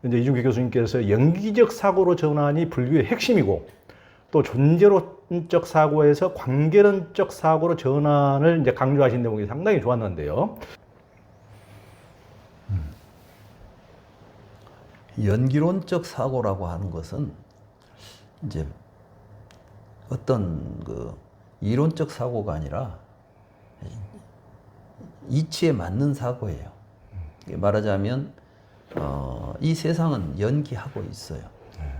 이제 이준규 교수님께서 연기적 사고로 전환이 불교의 핵심이고 또 존재론적 사고에서 관계론적 사고로 전환을 이제 강조하신 대목이 상당히 좋았는데요. 연기론적 사고라고 하는 것은 이제 어떤 그 이론적 사고가 아니라 이치에 맞는 사고예요. 말하자면 이 세상은 연기하고 있어요.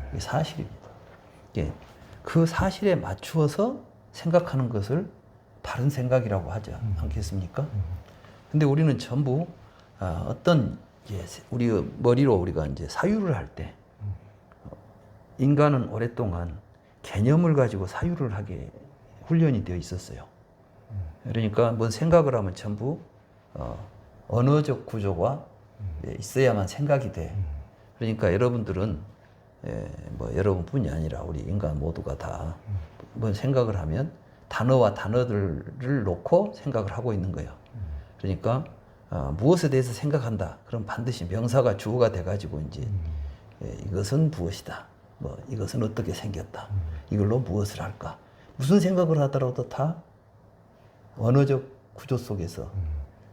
이게 사실입니다. 그 사실에 맞추어서 생각하는 것을 바른 생각이라고 하지 않겠습니까? 근데 우리는 전부 어떤 우리 머리로 우리가 이제 사유를 할 때 인간은 오랫동안 개념을 가지고 사유를 하게 훈련이 되어 있었어요. 그러니까 뭔 생각을 하면 전부 언어적 구조가 있어야만 생각이 돼. 그러니까 여러분들은 뭐 여러분뿐이 아니라 우리 인간 모두가 다 뭔 생각을 하면 단어와 단어들을 놓고 생각을 하고 있는 거예요. 그러니까 무엇에 대해서 생각한다. 그럼 반드시 명사가 주어가 돼가지고 이제 이것은 무엇이다. 뭐 이것은 어떻게 생겼다. 이걸로 무엇을 할까. 무슨 생각을 하더라도 다 언어적 구조 속에서.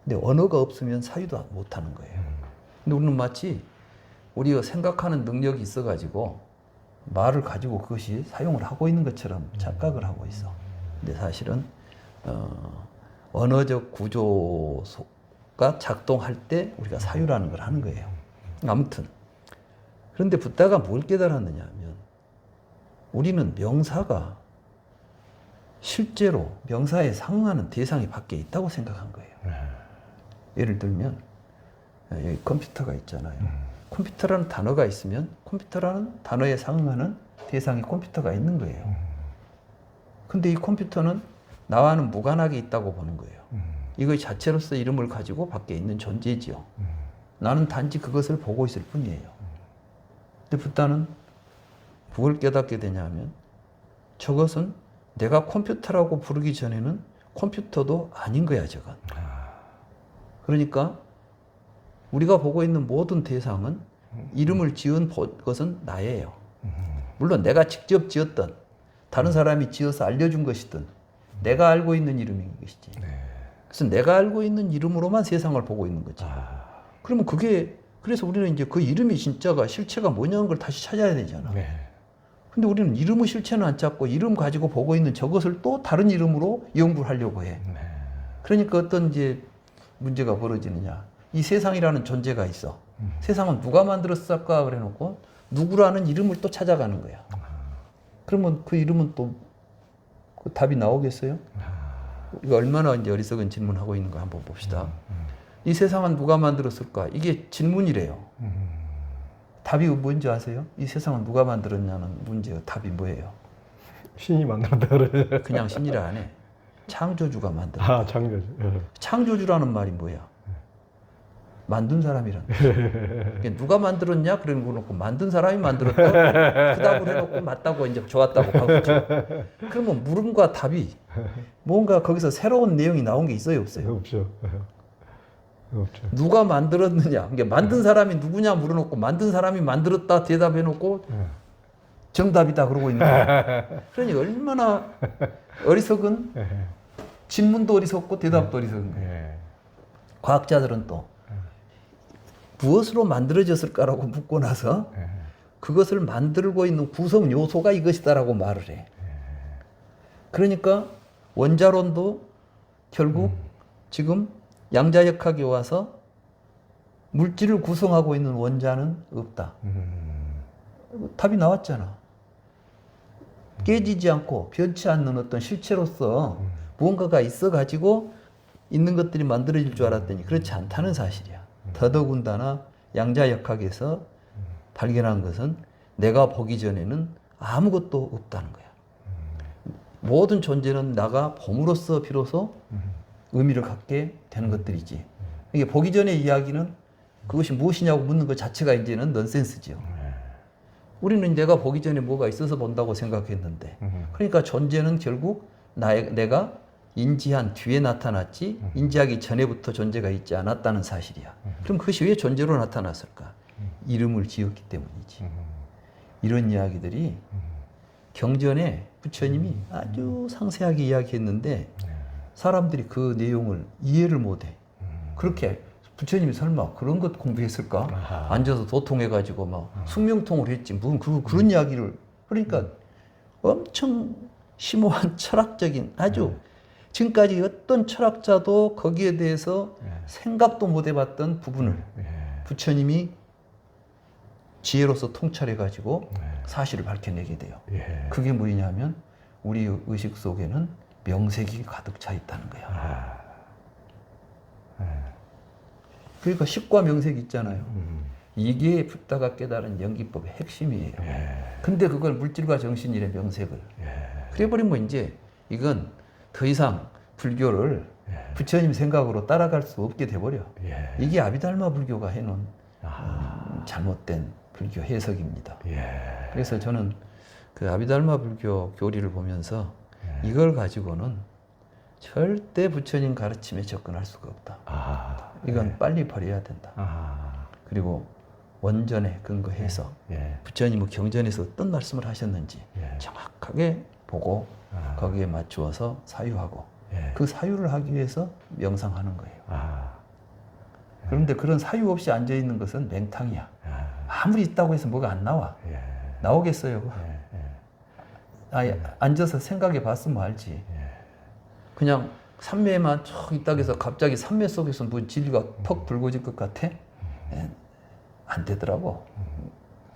근데 언어가 없으면 사유도 못 하는 거예요. 근데 우리는 마치 우리가 생각하는 능력이 있어가지고 말을 가지고 그것이 사용을 하고 있는 것처럼 착각을 하고 있어. 근데 사실은 언어적 구조가 작동할 때 우리가 사유라는 걸 하는 거예요. 아무튼 그런데 붓다가 뭘 깨달았느냐 하면 우리는 명사가 실제로 명사에 상응하는 대상이 밖에 있다고 생각한 거예요. 예를 들면 여기 컴퓨터가 있잖아요. 컴퓨터라는 단어가 있으면 컴퓨터라는 단어에 상응하는 대상이 컴퓨터가 있는 거예요. 근데 이 컴퓨터는 나와는 무관하게 있다고 보는 거예요. 이거 자체로서 이름을 가지고 밖에 있는 존재지요. 나는 단지 그것을 보고 있을 뿐이에요. 근데 붓다는 뭘 깨닫게 되냐 하면 저것은 내가 컴퓨터라고 부르기 전에는 컴퓨터도 아닌 거야, 저건. 그러니까 우리가 보고 있는 모든 대상은 이름을 지은 것은 나예요. 물론 내가 직접 지었던 다른 사람이 지어서 알려준 것이든 내가 알고 있는 이름인 것이지. 그래서 내가 알고 있는 이름으로만 세상을 보고 있는 거지. 그러면 그래서 우리는 이제 그 이름이 진짜가 실체가 뭐냐는 걸 다시 찾아야 되잖아. 근데 우리는 이름의 실체는 안 찾고 이름 가지고 보고 있는 저것을 또 다른 이름으로 연구를 하려고 해. 그러니까 어떤 이제 문제가 벌어지느냐. 이 세상이라는 존재가 있어. 세상은 누가 만들었을까 그래 놓고 누구라는 이름을 또 찾아가는 거야. 그러면 그 이름은 또 그 답이 나오겠어요? 이거 얼마나 이제 어리석은 질문하고 있는 거 한번 봅시다. 이 세상은 누가 만들었을까? 이게 질문이래요. 답이 뭔지 아세요? 이 세상은 누가 만들었냐는 문제의 답이 뭐예요? 신이 만들었다 그래. 그냥 신이라 안 해. 창조주가 만들었다. 창조주. 창조주라는 말이 뭐야? 만든 사람이란 말이야. 누가 만들었냐? 그런 거 놓고 만든 사람이 만들었다. 그 답을 해놓고 맞다고 이제 좋았다고 가고죠. 그러면 물음과 답이 뭔가 거기서 새로운 내용이 나온 게 있어요, 없어요? 없죠. 없죠. 누가 만들었느냐? 그러니까 만든 사람이 누구냐 물어놓고 만든 사람이 만들었다 대답해놓고 정답이다 그러고 있는 거야. 그러니 얼마나 어리석은 질문도 어리석고 대답도 어리석은 거예요. 과학자들은 또 무엇으로 만들어졌을까라고 묻고 나서 그것을 만들고 있는 구성 요소가 이것이다라고 말을 해. 그러니까 원자론도 결국 지금 양자역학에 와서 물질을 구성하고 있는 원자는 없다. 답이 나왔잖아. 깨지지 않고 변치 않는 어떤 실체로서 무언가가 있어가지고 있는 것들이 만들어질 줄 알았더니 그렇지 않다는 사실이야. 더더군다나 양자역학에서 발견한 것은 내가 보기 전에는 아무것도 없다는 거야. 모든 존재는 나가 봄으로써 비로소 의미를 갖게 되는 것들이지. 이게 보기 전의 이야기는 그것이 무엇이냐고 묻는 것 자체가 이제는 넌센스지요. 우리는 내가 보기 전에 뭐가 있어서 본다고 생각했는데, 그러니까 존재는 결국 내가 인지한 뒤에 나타났지 인지하기 전에부터 존재가 있지 않았다는 사실이야. 그럼 그것이 왜 존재로 나타났을까? 이름을 지었기 때문이지. 이런 이야기들이 경전에 부처님이 아주 상세하게 이야기했는데 사람들이 그 내용을 이해를 못해. 그렇게 부처님이 설마 그런 것 공부했을까? 아하. 앉아서 도통해가지고 막 숙명통을 했지. 무슨 그런 이야기를. 그러니까 엄청 심오한 철학적인 아주 지금까지 어떤 철학자도 거기에 대해서 생각도 못 해봤던 부분을 부처님이 지혜로서 통찰해가지고 사실을 밝혀내게 돼요. 그게 뭐냐면 우리 의식 속에는 명색이 가득 차 있다는 거야. 그러니까 식과 명색이 있잖아요. 이게 붓다가 깨달은 연기법의 핵심이에요. 근데 그걸 물질과 정신이래 명색을. 그래버리면 이제 이건 더 이상 불교를 부처님 생각으로 따라갈 수 없게 돼버려. 이게 아비달마 불교가 해놓은 잘못된 불교 해석입니다. 그래서 저는 그 아비달마 불교 교리를 보면서 이걸 가지고는 절대 부처님 가르침에 접근할 수가 없다. 이건 빨리 버려야 된다. 그리고 원전에 근거해서 부처님은 경전에서 어떤 말씀을 하셨는지 정확하게 보고 거기에 맞추어서 사유하고 그 사유를 하기 위해서 명상하는 거예요. 그런데 그런 사유 없이 앉아있는 것은 맹탕이야. 아무리 있다고 해서 뭐가 안 나와. 나오겠어요? 앉아서 생각해 봤으면 알지. 그냥 산매에만 쭉 있다고 해서 갑자기 산매 속에서 뭐 진리가 퍽 불거질 것 같아? 안 되더라고.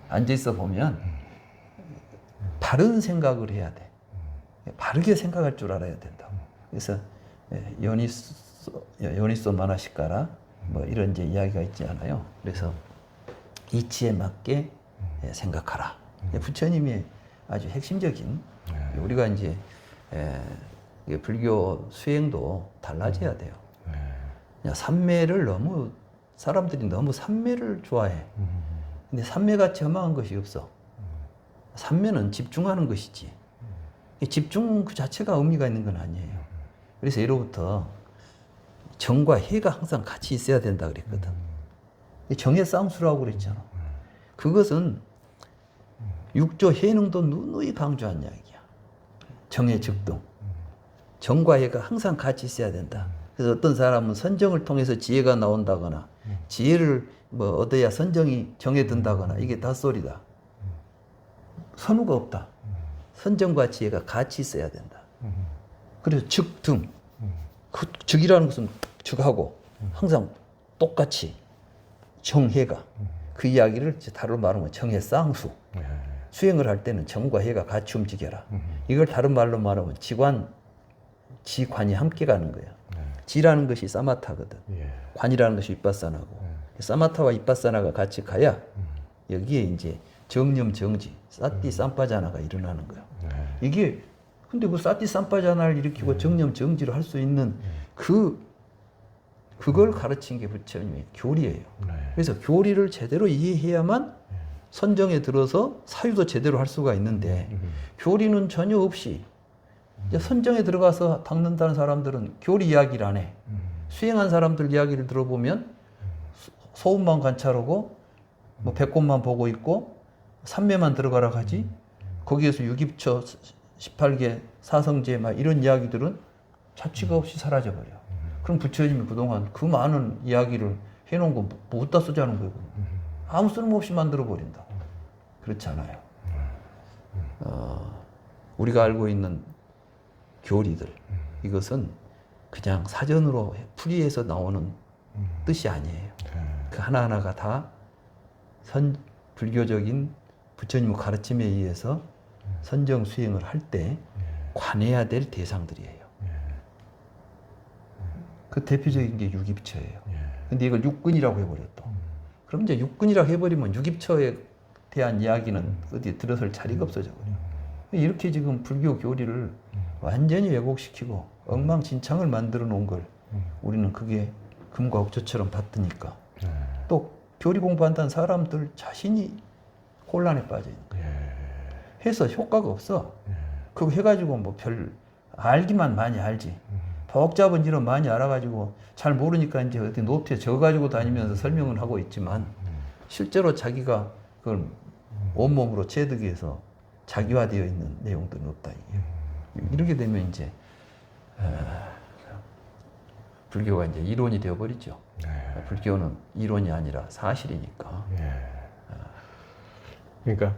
앉아있어 보면 바른 생각을 해야 돼. 바르게 생각할 줄 알아야 된다. 그래서 요니소 마나시카라 뭐 이런 이제 이야기가 있지 않아요. 그래서 이치에 맞게 생각하라. 부처님의 아주 핵심적인 우리가 이제 불교 수행도 달라져야 돼요. 삼매를 너무 사람들이 너무 삼매를 좋아해. 근데 삼매같이 험한 것이 없어. 삼매는 집중하는 것이지. 집중 그 자체가 의미가 있는 건 아니에요. 그래서 예로부터 정과 해가 항상 같이 있어야 된다 그랬거든. 정의 쌍수라고 그랬잖아. 그것은 육조 해능도 누누이 강조한 이야기야. 정의 즉동. 정과 해가 항상 같이 있어야 된다. 그래서 어떤 사람은 선정을 통해서 지혜가 나온다거나 지혜를 뭐 얻어야 선정이 정에 든다거나 이게 다 쏠이다. 선우가 없다. 선정과 지혜가 같이 있어야 된다. 그래서 즉등. 그 즉이라는 것은 즉하고 항상 똑같이 정해가 그 이야기를 다른 말로 정해 쌍수. 수행을 할 때는 정과 해가 같이 움직여라. 이걸 다른 말로 말하면 지관이 함께 가는 거야. 지라는 것이 사마타거든. 관이라는 것이 윗바사나고. 사마타와 윗바사나가 같이 가야 여기에 이제 정념 정지, 사띠 삼빠자나가 일어나는 거야. 이게 근데 그 사띠 삼빠자나를 일으키고 정념 정지를 할 수 있는 그걸 가르친 게 부처님의 교리예요. 그래서 교리를 제대로 이해해야만 선정에 들어서 사유도 제대로 할 수가 있는데 교리는 전혀 없이 이제 선정에 들어가서 닦는다는 사람들은 교리 이야기를 안 해. 수행한 사람들 이야기를 들어보면 소음만 관찰하고 뭐 배꼽만 보고 있고 삼매만 들어가라 하지. 거기에서 유깁처 18개 사성제 막 이런 이야기들은 자취가 없이 사라져버려. 그럼 부처님이 그동안 그 많은 이야기를 해놓은 거 못다 쓰자는 거예요. 아무 쓸모없이 만들어버린다. 그렇지 않아요. 우리가 알고 있는 교리들, 이것은 그냥 사전으로 풀이해서 나오는 뜻이 아니에요. 그 하나하나가 다 불교적인 부처님의 가르침에 의해서 선정 수행을 할 때 관해야 될 대상들이에요. 그 대표적인 게 유깁처예요. 근데 이걸 육근이라고 해버렸다. 그럼 이제 육근이라고 해버리면 유깁처에 대한 이야기는 어디에 들어설 자리가 없어져 버려요. 이렇게 지금 불교 교리를 완전히 왜곡시키고 엉망진창을 만들어 놓은 걸 우리는 그게 금과 옥조처럼 봤으니까 또 교리 공부한다는 사람들 자신이 혼란에 빠져 있는 거예요. 해서 효과가 없어. 그거 해가지고 뭐 별 알기만 많이 알지. 복잡한 일은 많이 알아가지고 잘 모르니까 이제 어디 노트에 적어가지고 다니면서 설명을 하고 있지만 실제로 자기가 그걸 온몸으로 체득해서 자기화되어 있는 내용들은 없다. 이게. 이렇게 되면 이제 불교가 이제 이론이 되어버리죠. 불교는 이론이 아니라 사실이니까. 그러니까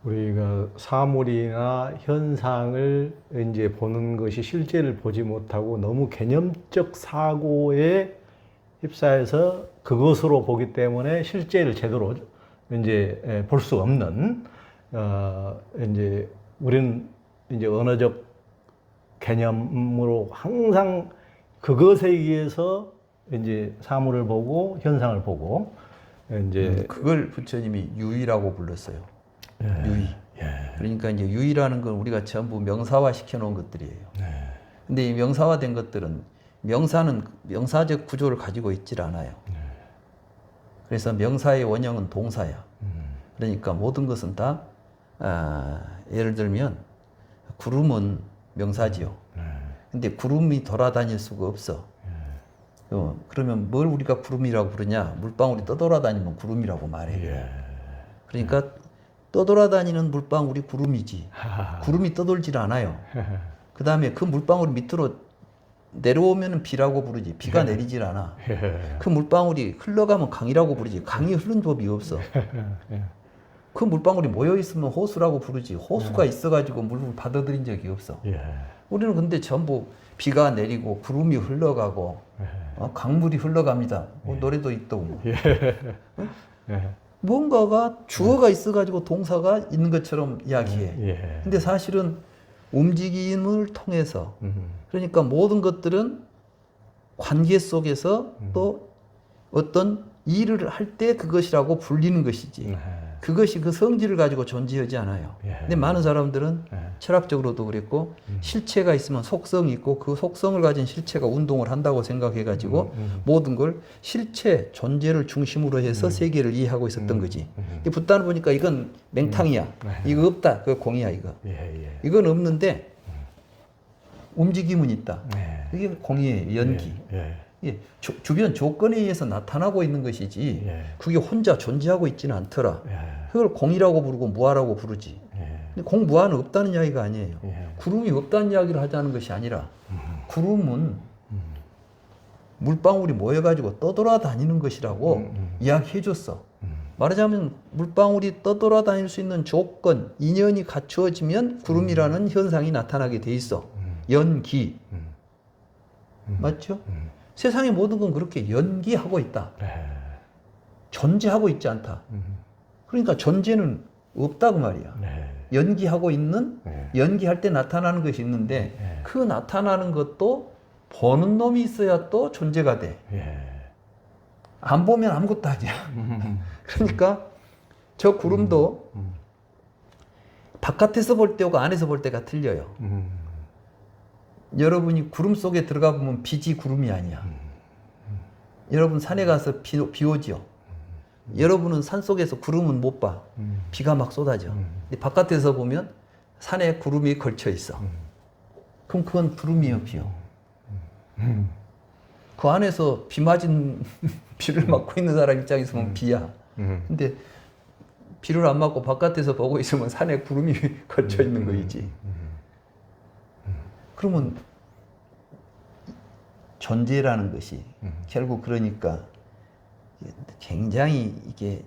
우리가 사물이나 현상을 이제 보는 것이 실제를 보지 못하고 너무 개념적 사고에 휩싸여서 그것으로 보기 때문에 실제를 제대로 이제 볼 수 없는 이제 우리는 이제 언어적 개념으로 항상 그것에 의해서 이제 사물을 보고 현상을 보고 이제 그걸 부처님이 유의라고 불렀어요. 유의. 예. 그러니까 이제 유의라는 건 우리가 전부 명사화 시켜놓은 것들이에요. 근데 이 명사화된 것들은 명사는 명사적 구조를 가지고 있질 않아요. 그래서 명사의 원형은 동사야. 그러니까 모든 것은 다 예를 들면 구름은 명사지요. 근데 구름이 돌아다닐 수가 없어. 그러면 뭘 우리가 구름이라고 부르냐? 물방울이 떠돌아다니면 구름이라고 말해. 그러니까 떠돌아다니는 물방울이 구름이지. 구름이 떠돌질 않아요. 그 다음에 그 물방울이 밑으로 내려오면 비라고 부르지. 비가 내리질 않아. 그 물방울이 흘러가면 강이라고 부르지. 강이 흐른 법이 없어. 그 물방울이 모여 있으면 호수라고 부르지. 호수가 있어가지고 물을 받아들인 적이 없어. 우리는 근데 전부 비가 내리고 구름이 흘러가고 강물이 흘러갑니다. 노래도 있고. 뭔가가 주어가 있어가지고 동사가 있는 것처럼 이야기해. 근데 사실은 움직임을 통해서 그러니까 모든 것들은 관계 속에서 또 어떤 일을 할 때 그것이라고 불리는 것이지. 그것이 그 성질을 가지고 존재하지 않아요. 근데 많은 사람들은 철학적으로도 그랬고 실체가 있으면 속성이 있고 그 속성을 가진 실체가 운동을 한다고 생각해가지고 모든 걸 실체, 존재를 중심으로 해서 세계를 이해하고 있었던 거지. 붓다는 보니까 이건 맹탕이야. 이거 없다. 그거 공이야 이거. 이건 없는데 움직임은 있다. 이게 공이에요. 연기. 주변 조건에 의해서 나타나고 있는 것이지 그게 혼자 존재하고 있지는 않더라. 그걸 공이라고 부르고 무아라고 부르지. 근데 공, 무아는 없다는 이야기가 아니에요. 구름이 없다는 이야기를 하자는 것이 아니라 구름은 물방울이 모여가지고 떠돌아다니는 것이라고 이야기해줬어. 말하자면 물방울이 떠돌아다닐 수 있는 조건, 인연이 갖추어지면 구름이라는 현상이 나타나게 돼 있어. 연기. 맞죠? 세상의 모든 건 그렇게 연기하고 있다. 존재하고 있지 않다. 그러니까 존재는 없다고 말이야. 연기하고 있는, 연기할 때 나타나는 것이 있는데 그 나타나는 것도 보는 놈이 있어야 또 존재가 돼. 안 보면 아무것도 아니야. 그러니까 저 구름도 바깥에서 볼 때하고 안에서 볼 때가 틀려요. 여러분이 구름 속에 들어가 보면 비지 구름이 아니야. 여러분 산에 가서 비 오지요. 여러분은 산 속에서 구름은 못 봐. 비가 막 쏟아져. 근데 바깥에서 보면 산에 구름이 걸쳐 있어. 그럼 그건 구름이요, 비요. 그 안에서 비 맞은 비를 맞고 있는 사람 입장에서 보면 비야. 근데 비를 안 맞고 바깥에서 보고 있으면 산에 구름이 걸쳐 있는 거이지. 그러면 존재라는 것이 결국 그러니까 굉장히 이게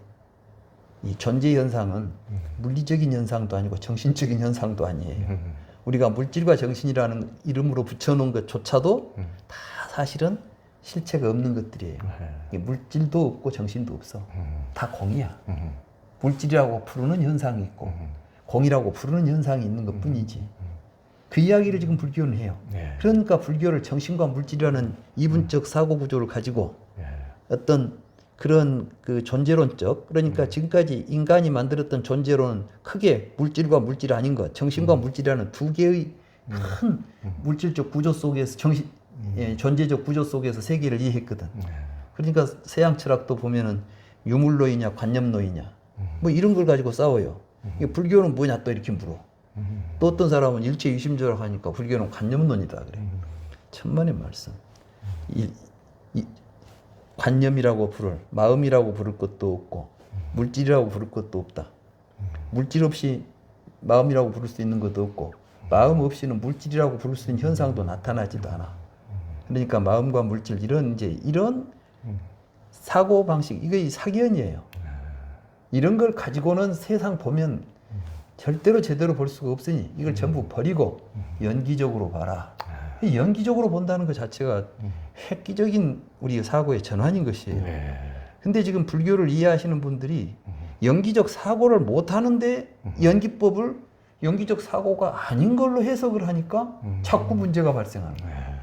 이 존재 현상은 물리적인 현상도 아니고 정신적인 현상도 아니에요. 우리가 물질과 정신이라는 이름으로 붙여놓은 것조차도 다 사실은 실체가 없는 것들이에요. 물질도 없고 정신도 없어. 다 공이야. 물질이라고 부르는 현상이 있고 공이라고 부르는 현상이 있는 것뿐이지. 그 이야기를 지금 불교는 해요. 그러니까 불교를 정신과 물질이라는 이분적 사고 구조를 가지고 어떤 그런 그 존재론적, 그러니까 지금까지 인간이 만들었던 존재론은 크게 물질과 물질 아닌 것, 정신과 물질이라는 두 개의 큰 물질적 구조 속에서 존재적 구조 속에서 세계를 이해했거든. 그러니까 서양 철학도 보면은 유물론이냐 관념론이냐 뭐 이런 걸 가지고 싸워요. 불교는 뭐냐 또 이렇게 물어. 또 어떤 사람은 일체 유심조라고 하니까 불교는 관념론이다 그래. 천만의 말씀. 이 관념이라고 부를, 마음이라고 부를 것도 없고 물질이라고 부를 것도 없다. 물질 없이 마음이라고 부를 수 있는 것도 없고 마음 없이는 물질이라고 부를 수 있는 현상도 나타나지도 않아. 그러니까 마음과 물질 이런 사고 방식 이게 사견이에요. 이런 걸 가지고는 세상 보면 절대로 제대로 볼 수가 없으니 이걸 전부 버리고 연기적으로 봐라. 이 연기적으로 본다는 것 자체가 획기적인 우리 사고의 전환인 것이에요. 근데 지금 불교를 이해하시는 분들이 연기적 사고를 못 하는데 연기법을 연기적 사고가 아닌 걸로 해석을 하니까 자꾸 문제가 발생하는 거예요.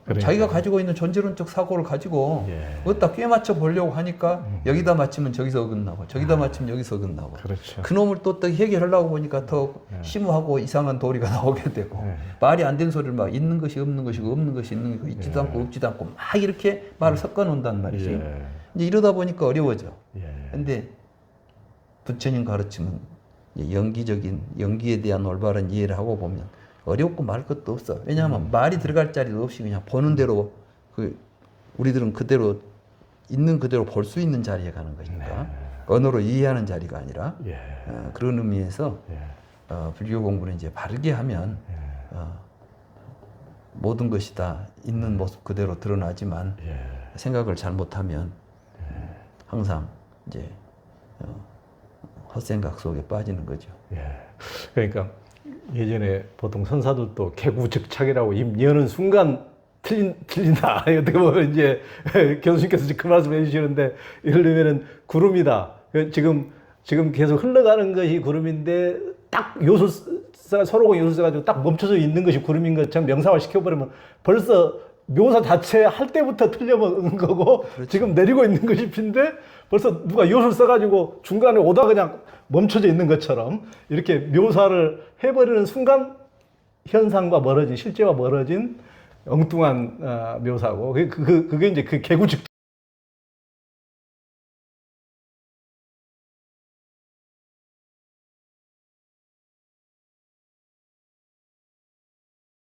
그러니까. 자기가 가지고 있는 존재론적 사고를 가지고 그것다 꿰맞춰 보려고 하니까 여기다 맞추면 저기서 어긋나고 저기다 맞추면 여기서 어긋나고 그렇죠. 그놈을 또 해결하려고 보니까 더 심오하고 이상한 도리가 나오게 되고 말이 안 되는 소리를 막 있는 것이 없는 것이고 없는 것이 있는 것이고 있지도 않고 없지도 않고 막 이렇게 말을 섞어 놓는단 말이지. 이제 이러다 보니까 어려워져. 근데 부처님 가르침은 연기적인 연기에 대한 올바른 이해를 하고 보면 어렵고 말 것도 없어. 왜냐하면 말이 들어갈 자리도 없이 그냥 보는 대로 우리들은 그대로 있는 그대로 볼 수 있는 자리에 가는 거니까 언어로 이해하는 자리가 아니라 그런 의미에서 불교 공부는 이제 바르게 하면 모든 것이 다 있는 모습 그대로 드러나지만 생각을 잘못하면 항상 이제 헛생각 속에 빠지는 거죠. 그러니까 예전에 보통 선사들도 개구즉착이라고 입 여는 순간 틀린다. 어떻게 보면 이제 교수님께서 그 말씀 해주시는데 이러면은 구름이다. 지금 계속 흘러가는 것이 구름인데 딱 요술사 서로가 요술 써가지고 딱 멈춰져 있는 것이 구름인 것처럼 명사화 시켜버리면 벌써 묘사 자체 할 때부터 틀려먹은 거고 그렇죠. 지금 내리고 있는 것이 핀데 벌써 누가 요술 써가지고 중간에 오다 그냥 멈춰져 있는 것처럼 이렇게 묘사를 해버리는 순간 현상과 멀어진 실제와 멀어진 엉뚱한 묘사고 그게 이제 그 개구즉